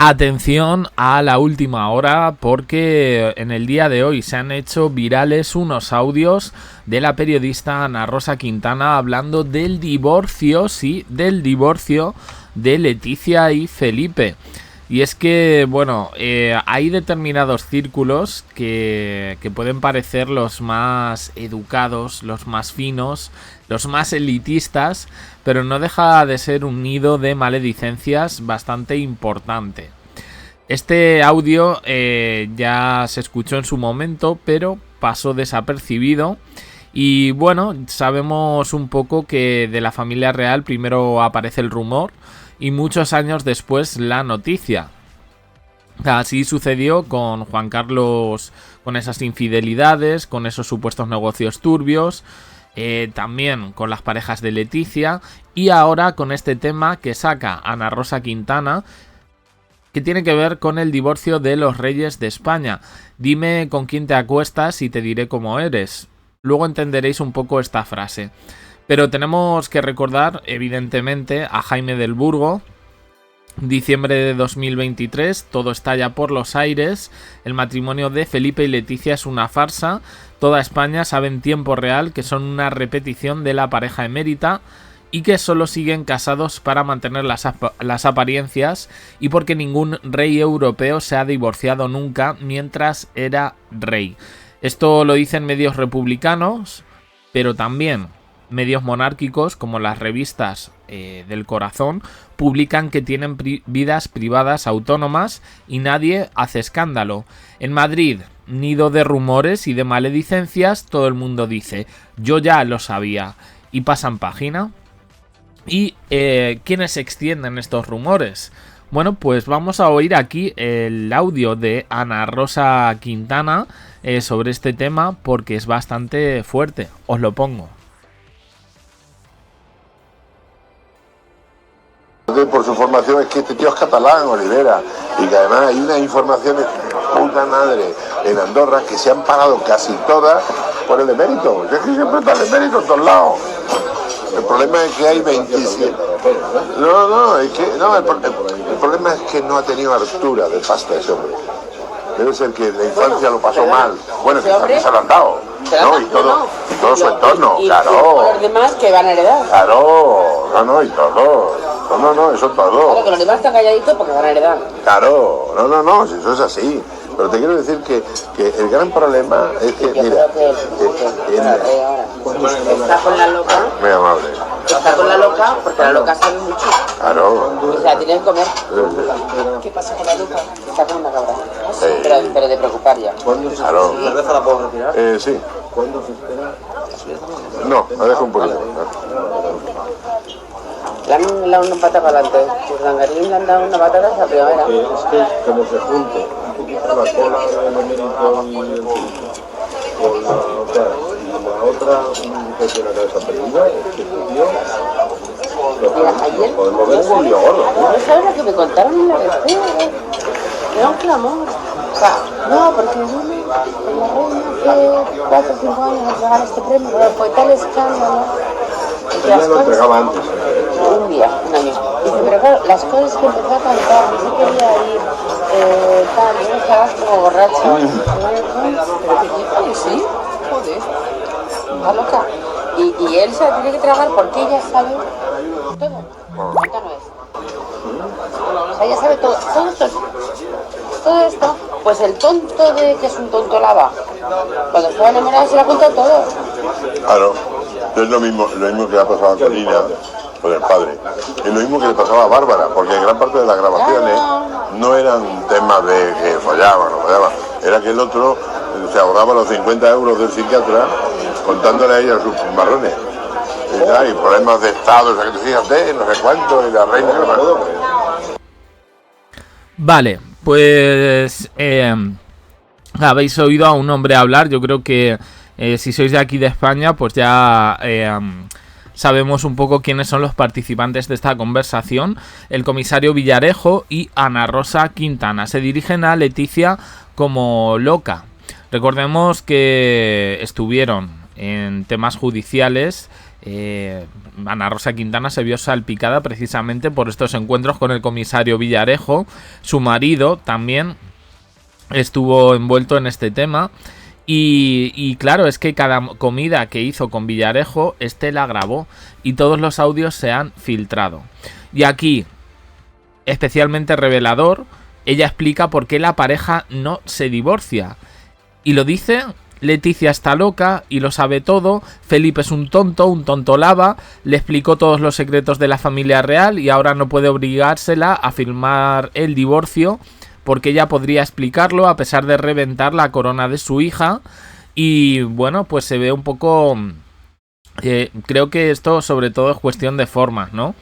Atención a la última hora, porque en el día de hoy se han hecho virales unos audios de la periodista Ana Rosa Quintana hablando del divorcio, sí, del divorcio de Leticia y Felipe. Y es que, bueno, hay determinados círculos que pueden parecer los más educados, los más finos, los más elitistas, pero no deja de ser un nido de maledicencias bastante importante. Este audio ya se escuchó en su momento, pero pasó desapercibido. Y bueno, sabemos un poco que de la familia real primero aparece el rumor y muchos años después la noticia. Así sucedió con Juan Carlos, con esas infidelidades, con esos supuestos negocios turbios, también con las parejas de Leticia y ahora con este tema que saca Ana Rosa Quintana, que tiene que ver con el divorcio de los reyes de España. Dime con quién te acuestas y te diré cómo eres. Luego entenderéis un poco esta frase. Pero tenemos que recordar, evidentemente, a Jaime del Burgo. Diciembre de 2023, todo estalla por los aires. El matrimonio de Felipe y Leticia es una farsa. Toda España sabe en tiempo real que son una repetición de la pareja emérita y que solo siguen casados para mantener las apariencias y porque ningún rey europeo se ha divorciado nunca mientras era rey. Esto lo dicen medios republicanos, pero también medios monárquicos como las revistas del corazón publican que tienen vidas privadas autónomas y nadie hace escándalo. En Madrid, nido de rumores y de maledicencias, todo el mundo dice yo ya lo sabía y pasan página. ¿Y quiénes extienden estos rumores? Bueno, pues vamos a oír aquí el audio de Ana Rosa Quintana sobre este tema porque es bastante fuerte. Os lo pongo. Por su formación es que este tío es catalán, Olivera, y que además hay unas informaciones puta madre en Andorra que se han pagado casi todas por el emérito. Es que siempre está el emérito en todos lados. El problema es que hay 27. El problema es que no ha tenido hartura de pasta ese hombre. Debe ser que en la infancia lo pasó mal. Bueno, que también se lo han dado. ¿No? Y todo su entorno, claro. Y los demás que van a heredar. Claro, y todo. Eso todo. Claro, que los demás están calladitos porque van a heredar. Claro, si eso es así. Pero te quiero decir que el gran problema es que, mira, está con la loca. Muy amable. Está con la loca porque la loca sabe mucho. Claro. O sea, tiene que comer. ¿Qué pasa con la loca? Está con una cabra. Pero de preocupar ya. Claro. ¿La cerveza la puedo retirar? Sí. ¿Cuándo se espera? No, la dejo un poquito. Le han dado una pata para adelante. Pues Dangarín le han dado una patada esa primavera. Es que como se junte un poquito la cola del emérito y el con la otra y la otra que tiene la cabeza perdida, es que este tío Ayer, podemos ver un lío gordo. ¿no sabes lo que me contaron en la revista? Era un clamor. O sea, no, porque vino la reina hace 4 o 5 años a entregar este premio, pero fue tal escándalo. Ya lo entregaba antes. Un año. Dice, pero claro, las cosas que empezó a cantar, no quería ir, tal, yo estabas como borracha. Pero sí, joder, está loca. Y él se la tiene que tragar porque ella sabe todo. Tonta no es. O sea, ella sabe todo. Todo esto, pues el tonto de que es un tonto lava, cuando estaba enamorado se la contó todo. Claro. Es lo mismo que le ha pasado a Corina, con el padre. Es lo mismo que le pasaba a Bárbara, porque gran parte de las grabaciones no eran temas de que follaban. Era que el otro se ahorraba los 50 euros del psiquiatra contándole a ella sus marrones. Y problemas de estado, o sea, que te fíjate, no sé cuánto, y la reina... Vale, pues habéis oído a un hombre hablar. Yo creo que si sois de aquí de España, pues ya sabemos un poco quiénes son los participantes de esta conversación. El comisario Villarejo y Ana Rosa Quintana se dirigen a Leticia como loca. Recordemos que estuvieron en temas judiciales Ana Rosa Quintana se vio salpicada precisamente por estos encuentros con el comisario Villarejo. Su marido también estuvo envuelto en este tema. Y claro, es que cada comida que hizo con Villarejo, la grabó y todos los audios se han filtrado. Y aquí, especialmente revelador, ella explica por qué la pareja no se divorcia. Y lo dice: Leticia está loca y lo sabe todo, Felipe es un tonto lava, le explicó todos los secretos de la familia real y ahora no puede obligársela a firmar el divorcio porque ella podría explicarlo a pesar de reventar la corona de su hija. Y bueno, pues se ve un poco... creo que esto sobre todo es cuestión de formas, ¿no?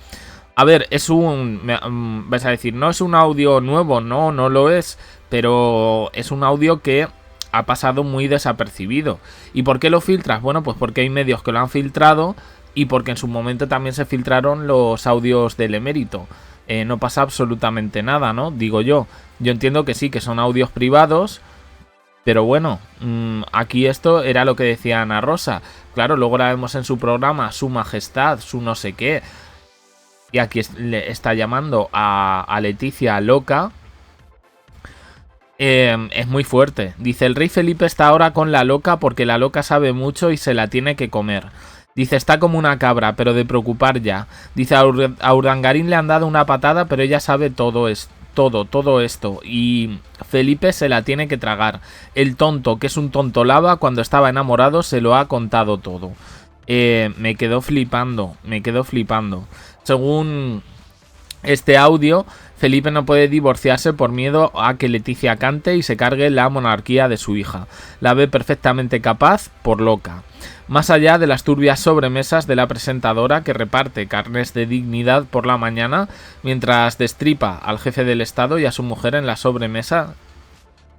A ver, vais a decir, no es un audio nuevo, no lo es, pero es un audio que ha pasado muy desapercibido. ¿Y por qué lo filtras? Bueno, pues porque hay medios que lo han filtrado y porque en su momento también se filtraron los audios del emérito. No pasa absolutamente nada, ¿no? Digo yo. Yo entiendo que sí, que son audios privados, pero bueno, aquí esto era lo que decía Ana Rosa. Claro, luego la vemos en su programa, su majestad, su no sé qué. Y aquí le está llamando a Leticia loca. Es muy fuerte. Dice: el rey Felipe está ahora con la loca porque la loca sabe mucho y se la tiene que comer. Dice: está como una cabra, pero de preocupar ya. Dice: a Urdangarín le han dado una patada, pero ella sabe todo esto. Y Felipe se la tiene que tragar. El tonto, que es un tonto lava, cuando estaba enamorado se lo ha contado todo. Me quedo flipando. Según este audio, Felipe no puede divorciarse por miedo a que Leticia cante y se cargue la monarquía de su hija. La ve perfectamente capaz por loca. Más allá de las turbias sobremesas de la presentadora que reparte carnes de dignidad por la mañana mientras destripa al jefe del Estado y a su mujer en la sobremesa.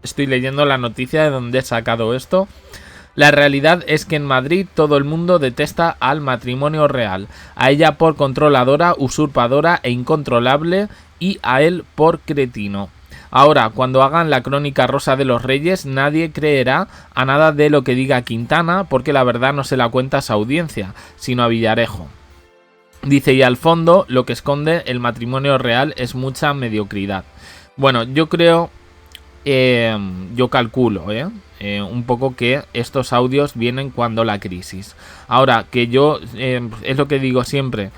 Estoy leyendo la noticia de donde he sacado esto. La realidad es que en Madrid todo el mundo detesta al matrimonio real, a ella por controladora, usurpadora e incontrolable y a él por cretino. Ahora, cuando hagan la crónica rosa de los reyes, nadie creerá a nada de lo que diga Quintana, porque la verdad no se la cuenta a su audiencia, sino a Villarejo. Dice: y al fondo, lo que esconde el matrimonio real es mucha mediocridad. Bueno, yo creo, yo calculo, un poco que estos audios vienen cuando la crisis. Ahora, que yo, es lo que digo siempre,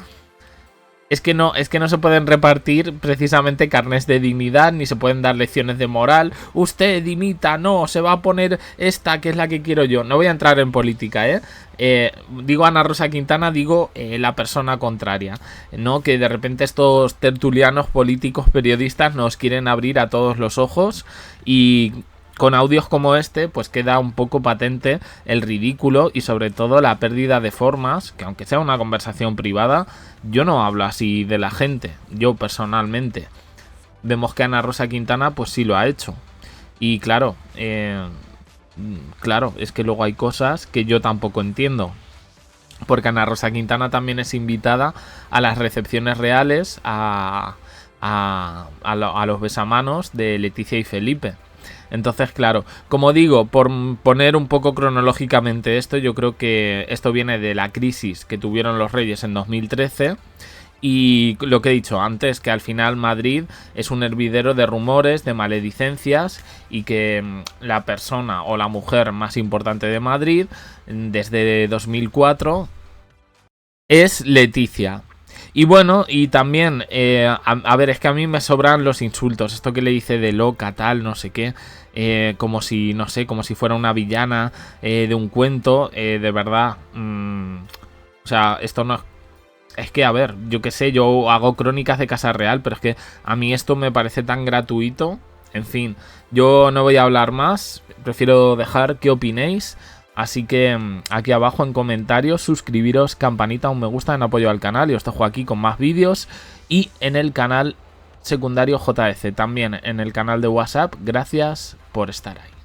es que no se pueden repartir precisamente carnes de dignidad, ni se pueden dar lecciones de moral. Usted dimita, no, se va a poner esta que es la que quiero yo. No voy a entrar en política, digo Ana Rosa Quintana, digo la persona contraria, ¿no? Que de repente estos tertulianos políticos, periodistas, nos quieren abrir a todos los ojos y... con audios como este, pues queda un poco patente el ridículo y sobre todo la pérdida de formas, que aunque sea una conversación privada, yo no hablo así de la gente, yo personalmente. Vemos que Ana Rosa Quintana pues sí lo ha hecho. Y claro, es que luego hay cosas que yo tampoco entiendo. Porque Ana Rosa Quintana también es invitada a las recepciones reales, a los besamanos de Leticia y Felipe. Entonces, claro, como digo, por poner un poco cronológicamente esto, yo creo que esto viene de la crisis que tuvieron los reyes en 2013 y lo que he dicho antes, que al final Madrid es un hervidero de rumores, de maledicencias y que la persona o la mujer más importante de Madrid desde 2004 es Leticia. Y bueno, y también, a ver, es que a mí me sobran los insultos. Esto que le dice de loca, tal, no sé qué. Como si, no sé, como si fuera una villana de un cuento. De verdad. O sea, esto no es... Es que, a ver, yo qué sé, yo hago crónicas de Casa Real, pero es que a mí esto me parece tan gratuito. En fin, yo no voy a hablar más. Prefiero dejar que opinéis. Así que aquí abajo en comentarios, suscribiros, campanita, un me gusta en apoyo al canal y os dejo aquí con más vídeos y en el canal secundario JS, también en el canal de WhatsApp. Gracias por estar ahí.